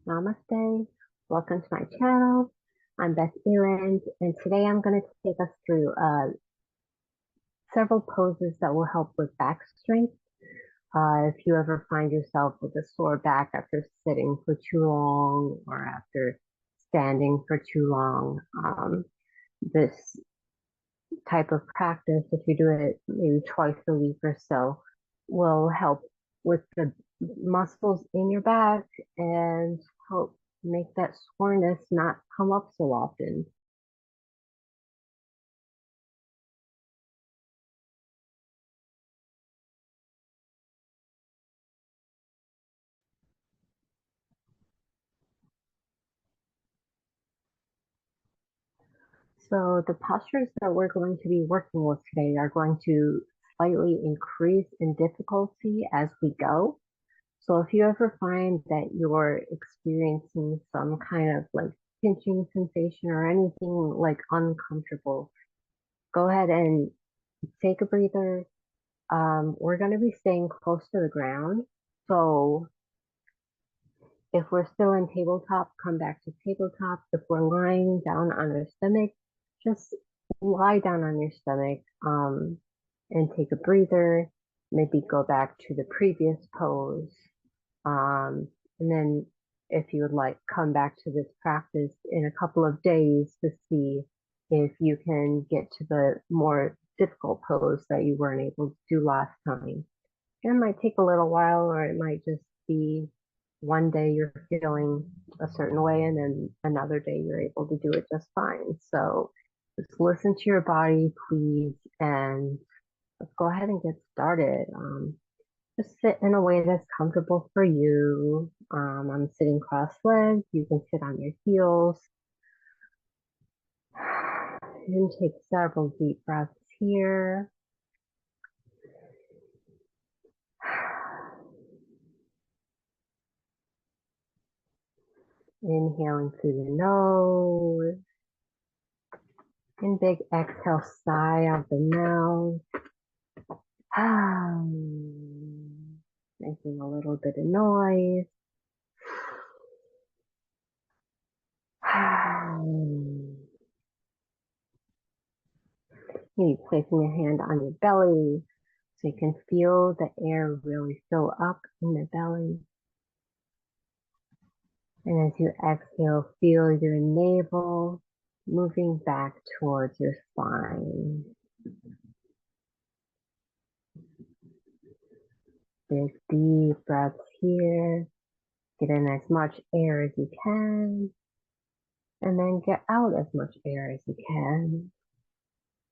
Namaste. Welcome to my channel. I'm Beth Eland, and today I'm going to take us through several poses that will help with back strength. If you ever find yourself with a sore back after sitting for too long or after standing for too long, this type of practice, if you do it maybe twice a week or so, will help with the muscles in your back and help make that soreness not come up so often. So the postures that we're going to be working with today are going to slightly increase in difficulty as we go. So if you ever find that you're experiencing some kind of like pinching sensation or anything like uncomfortable, go ahead and take a breather. We're going to be staying close to the ground. So if we're still in tabletop, come back to tabletop. If we're lying down on our stomach, just lie down on your stomach and take a breather. Maybe go back to the previous pose. And then if you would like, come back to this practice in a couple of days to see if you can get to the more difficult pose that you weren't able to do last time. It might take a little while, or it might just be one day you're feeling a certain way, and then another day you're able to do it just fine. So just listen to your body, please, and let's go ahead and get started. Just sit in a way that's comfortable for you. I'm sitting cross-legged. You can sit on your heels. And take several deep breaths here. Inhaling through the nose. And big exhale, sigh out the mouth. Making a little bit of noise. Maybe placing a hand on your belly so you can feel the air really fill up in the belly. And as you exhale, feel your navel moving back towards your spine. Big deep breaths here. Get in as much air as you can. And then get out as much air as you can.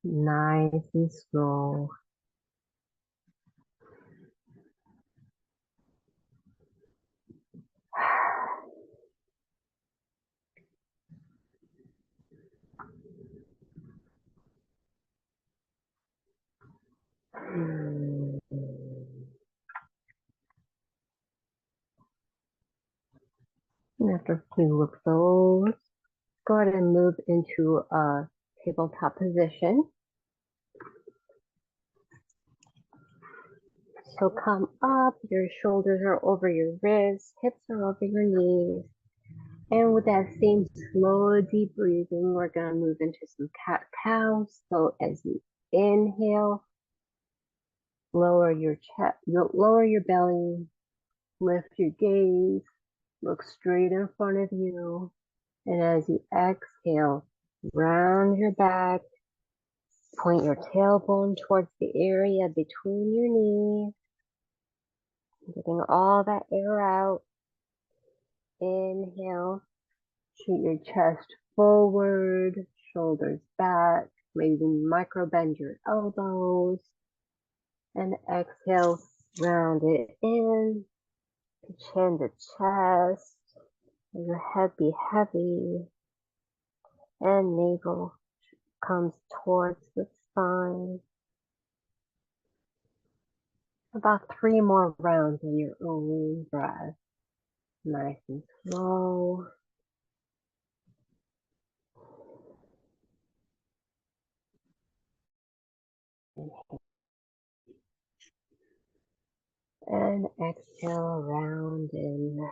Nice and slow. And after a few of those, go ahead and move into a tabletop position. So come up, your shoulders are over your wrists, hips are over your knees. And with that same slow, deep breathing, we're going to move into some cat-cow. So as you inhale, lower your chest, lower your belly, lift your gaze, look straight in front of you. And as you exhale, round your back, point your tailbone towards the area between your knees, getting all that air out. Inhale, shoot your chest forward, shoulders back, maybe micro bend your elbows. And exhale, round it in, chin to chest, your head be heavy, and navel comes towards the spine. About 3 more rounds of your own breath. Nice and slow. And exhale, round in.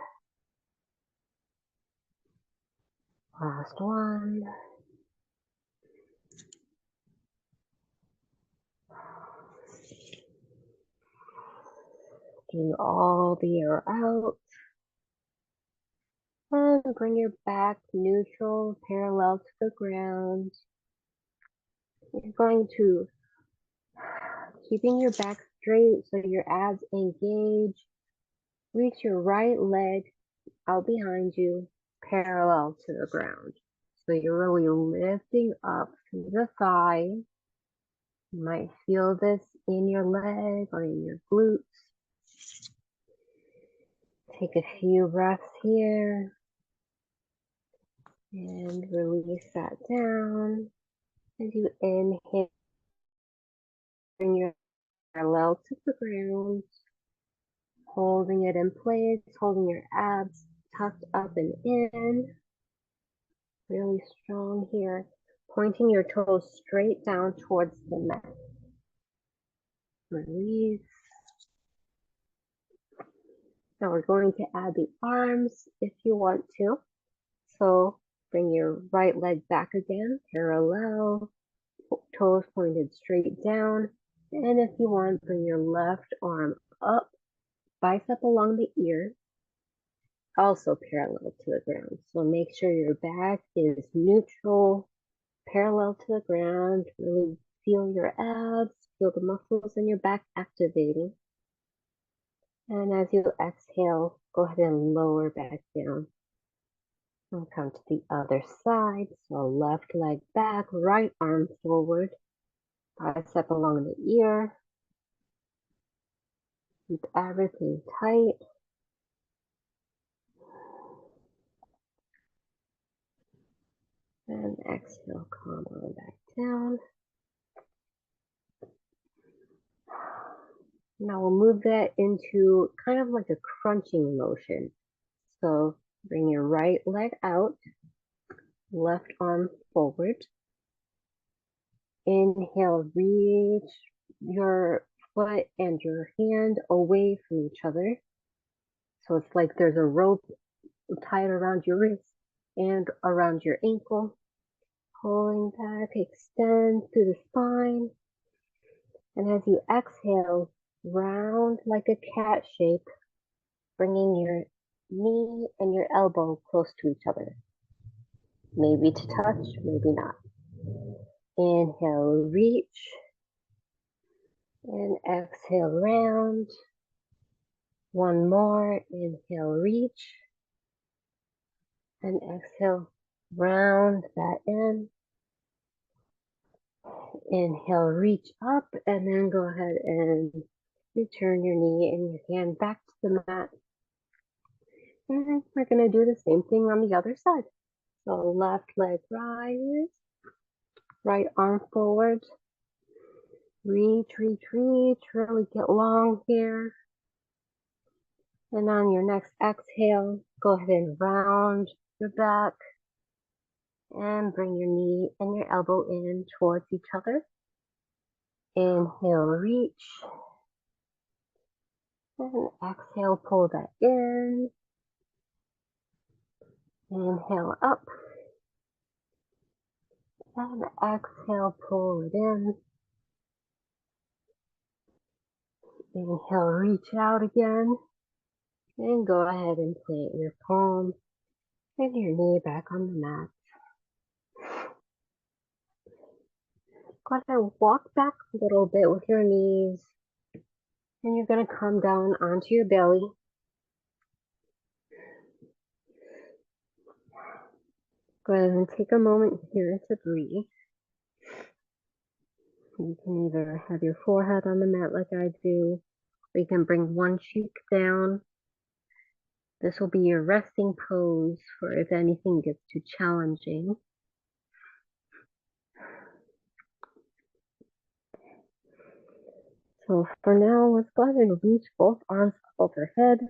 Last one. Getting all the air out. And bring your back neutral, parallel to the ground. You're going to keeping your back straight so your abs engage. Reach your right leg out behind you, parallel to the ground. So you're really lifting up through the thigh. You might feel this in your leg or in your glutes. Take a few breaths here and release that down. As you inhale, bring your parallel to the ground, holding it in place, holding your abs tucked up and in. Really strong here. Pointing your toes straight down towards the mat. Release. Now we're going to add the arms if you want to. So bring your right leg back again, parallel, toes pointed straight down. And if you want, bring your left arm up, bicep along the ear, also parallel to the ground. So make sure your back is neutral, parallel to the ground. Really feel your abs, feel the muscles in your back activating. And as you exhale, go ahead and lower back down. And come to the other side. So left leg back, right arm forward, bicep along the ear. Keep everything tight. And exhale, calm on back down. Now we'll move that into kind of like a crunching motion. So bring your right leg out, left arm forward. Inhale, reach your foot and your hand away from each other. So it's like there's a rope tied around your wrist and around your ankle. Pulling back, extend through the spine. And as you exhale, round like a cat shape, bringing your knee and your elbow close to each other. Maybe to touch, maybe not. Inhale, reach. And exhale, round. One more. Inhale, reach. And exhale, round that in. Inhale, reach up, and then go ahead and return your knee and your hand back to the mat. And we're going to do the same thing on the other side. So left leg rise, right arm forward, reach, reach, reach, really get long here. And on your next exhale, go ahead and round your back and bring your knee and your elbow in towards each other. Inhale, reach. And exhale, pull that in. Inhale up. And exhale, pull it in. Inhale, reach out again. And go ahead and plant your palm and your knee back on the mat. Go ahead and walk back a little bit with your knees. And you're going to come down onto your belly. Go ahead and take a moment here to breathe. You can either have your forehead on the mat like I do, or you can bring one cheek down. This will be your resting pose for if anything gets too challenging. So for now, let's go ahead and reach both arms up overhead.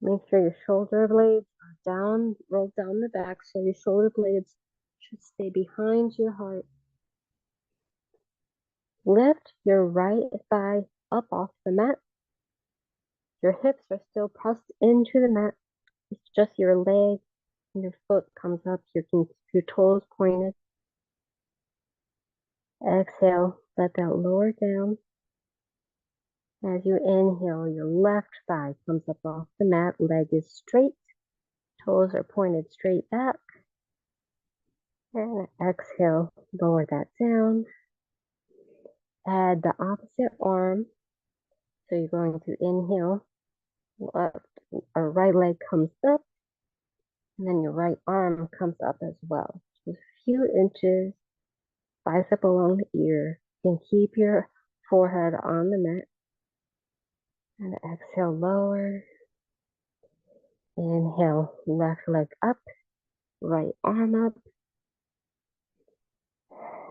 Make sure your shoulder blades are down, roll down the back so your shoulder blades should stay behind your heart. Lift your right thigh up off the mat. Your hips are still pressed into the mat. It's just your leg Your foot comes up, your toes pointed. Exhale, let that lower down. As you inhale, your left thigh comes up off the mat, leg is straight, toes are pointed straight back. And exhale, lower that down. Add the opposite arm. So you're going to inhale, left or right leg comes up, and then your right arm comes up as well. Just a few inches, bicep along the ear. You can keep your forehead on the mat. And exhale, lower. Inhale, left leg up, right arm up.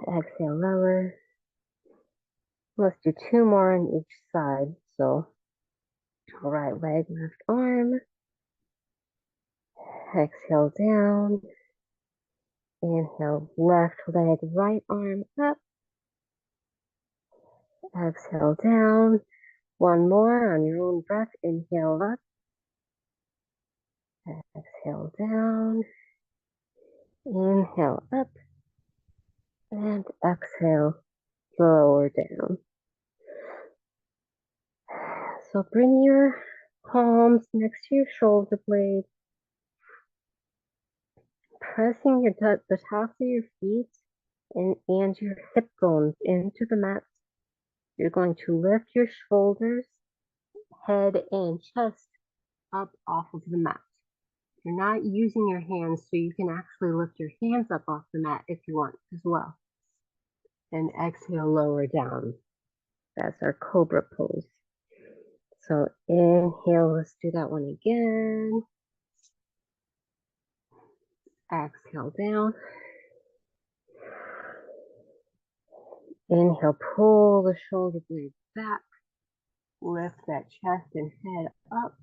Exhale, lower. Let's do two more on each side. So right leg, left arm. Exhale down. Inhale, left leg, right arm up. Exhale down. One more on your own breath. Inhale up. Exhale down. Inhale up. And exhale, lower down. So bring your palms next to your shoulder blade. Pressing the tops of your feet and your hip bones into the mat. You're going to lift your shoulders, head, and chest up off of the mat. You're not using your hands, so you can actually lift your hands up off the mat if you want as well. And exhale, lower down. That's our cobra pose. So inhale, let's do that one again. Exhale down. Inhale, pull the shoulder blades back. Lift that chest and head up.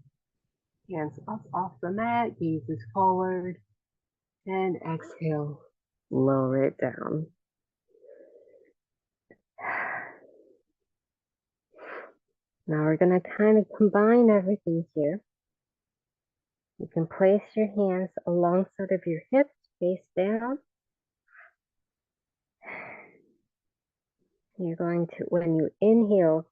Hands up off the mat, gazes forward. And exhale, lower it down. Now we're going to kind of combine everything here. You can place your hands alongside of your hips, face down. You're going to, when you inhale,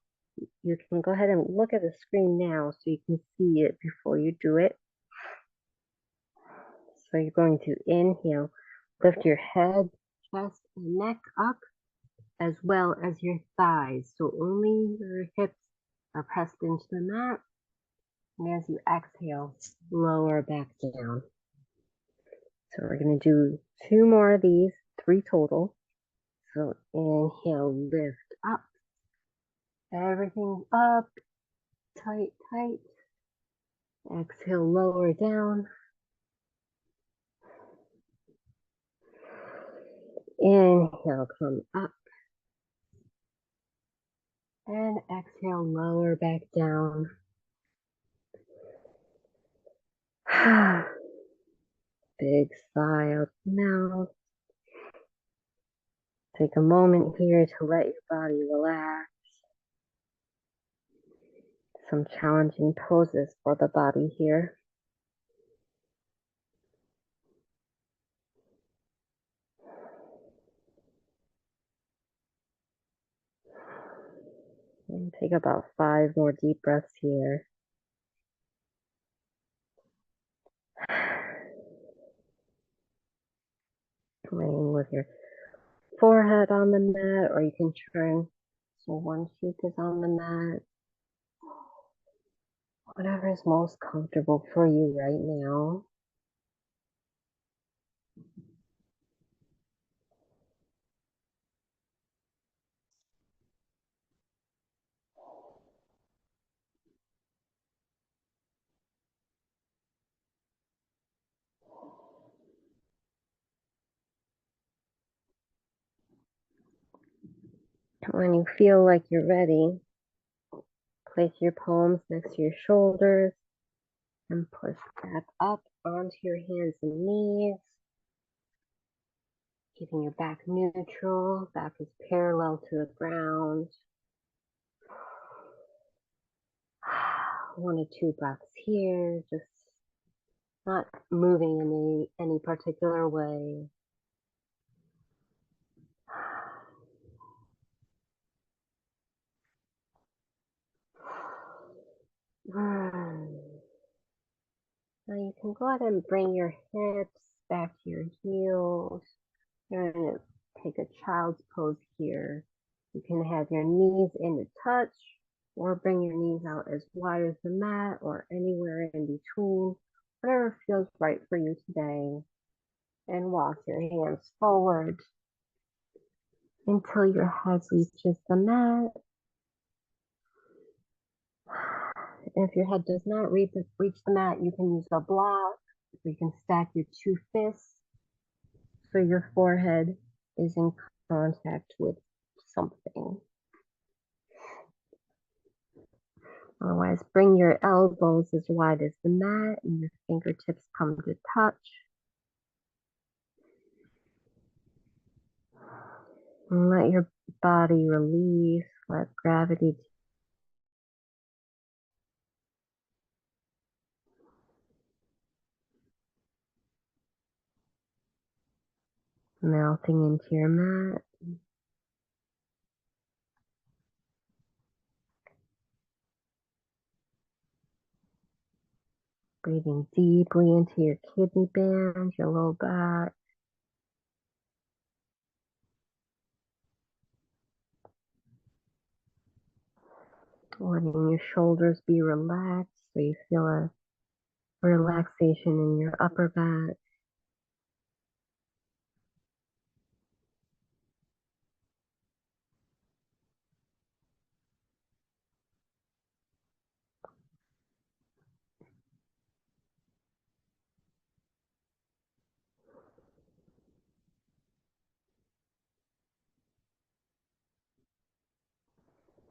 you can go ahead and look at the screen now so you can see it before you do it. So you're going to inhale, lift your head, chest, and neck up, as well as your thighs. So only your hips are pressed into the mat. And as you exhale, lower back down. So we're going to do two more of these, 3 total. So inhale, lift up. Everything up, tight, tight. Exhale, lower down. Inhale, come up. And exhale, lower back down. Big sigh out now. Take a moment here to let your body relax. Some challenging poses for the body here. And take about 5 more deep breaths here. Laying with your forehead on the mat, or you can turn so one cheek is on the mat. Whatever is most comfortable for you right now. When you feel like you're ready, place your palms next to your shoulders and push back up onto your hands and knees. Keeping your back neutral, back is parallel to the ground. 1 or 2 breaths here, just not moving in any particular way. Now you can go ahead and bring your hips back to your heels. You're going to take a child's pose here. You can have your knees in the touch or bring your knees out as wide as the mat or anywhere in between, whatever feels right for you today. And walk your hands forward until your head reaches the mat. If your head does not reach the mat, you can use a block. You can stack your two fists so your forehead is in contact with something. Otherwise, bring your elbows as wide as the mat and your fingertips come to touch. And let your body release, let gravity melting into your mat. Breathing deeply into your kidney band, your low back. Letting your shoulders be relaxed so you feel a relaxation in your upper back.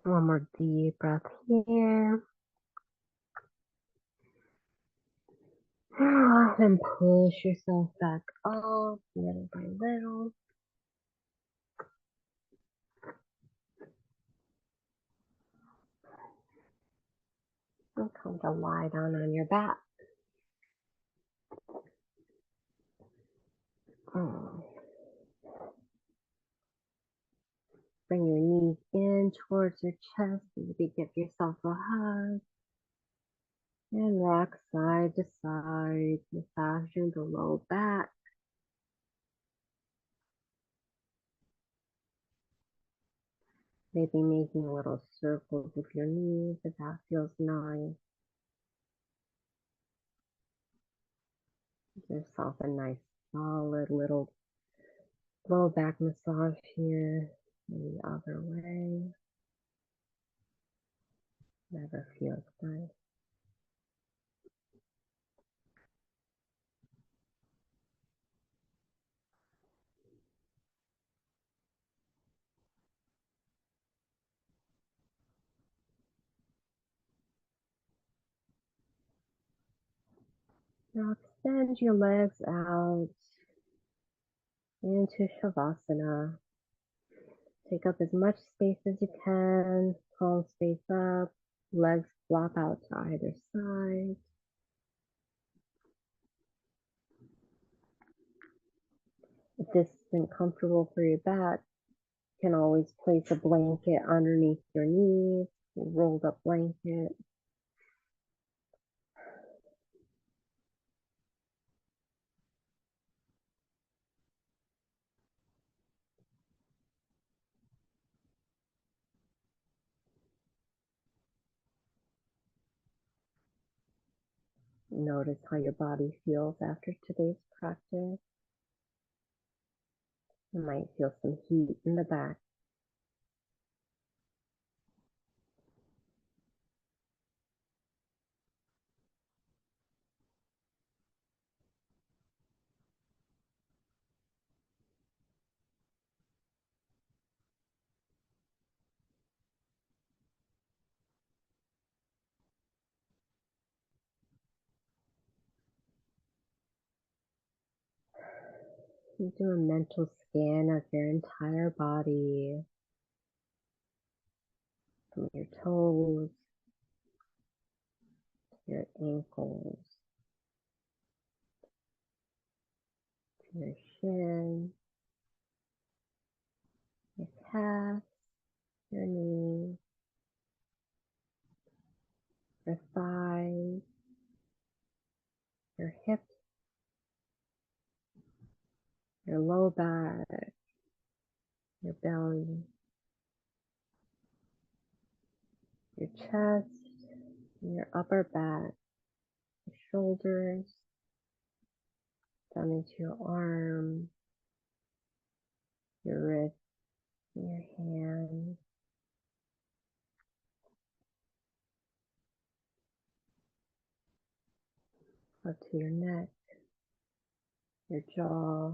One more deep breath here. And push yourself back up little by little. And come to lie down on your back. Bring your knees in towards your chest. Maybe give yourself a hug. And rock side to side, massaging the low back. Maybe making little circles with your knees if that feels nice. Give yourself a nice solid little low back massage here. And the other way. Never feels nice. Now extend your legs out into Shavasana. Take up as much space as you can. Palms face up. Legs flop out to either side. If this isn't comfortable for your back, you can always place a blanket underneath your knees, a rolled up blanket. Notice how your body feels after today's practice. You might feel some heat in the back. You do a mental scan of your entire body, from your toes to your ankles, your shin, your calf, your knees, your thighs, your hips, your low back, your belly, your chest, and your upper back, your shoulders, down into your arms, your wrists, and your hands, up to your neck, your jaw,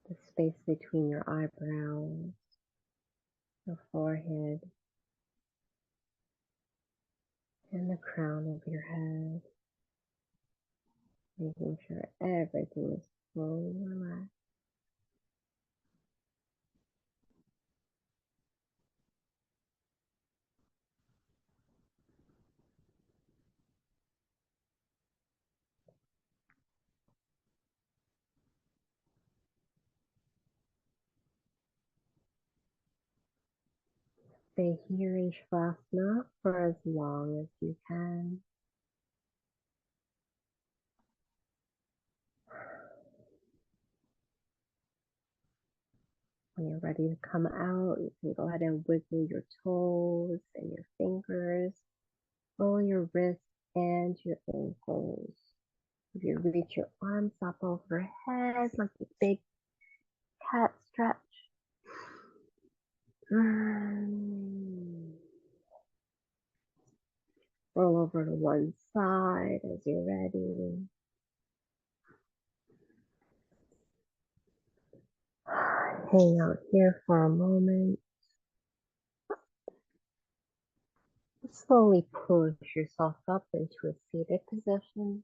the space between your eyebrows, your forehead, and the crown of your head, making sure everything is fully relaxed. Stay here in Shavasana for as long as you can. When you're ready to come out, you can go ahead and wiggle your toes and your fingers, roll your wrists and your ankles. If you reach your arms up overhead like a big cat stretch. Roll over to one side as you're ready. Hang out here for a moment. Slowly push yourself up into a seated position.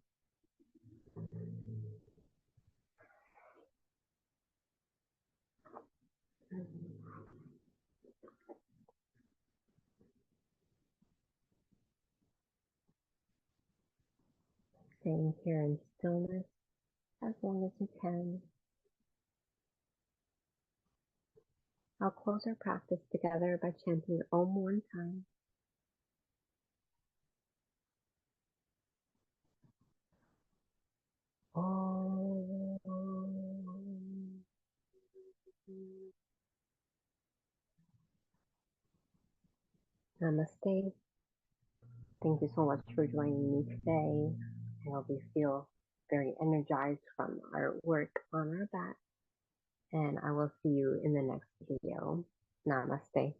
Staying here in stillness as long as you can. I'll close our practice together by chanting Om one time. Om. Namaste. Thank you so much for joining me today. I hope you feel very energized from our work on our back. And I will see you in the next video. Namaste.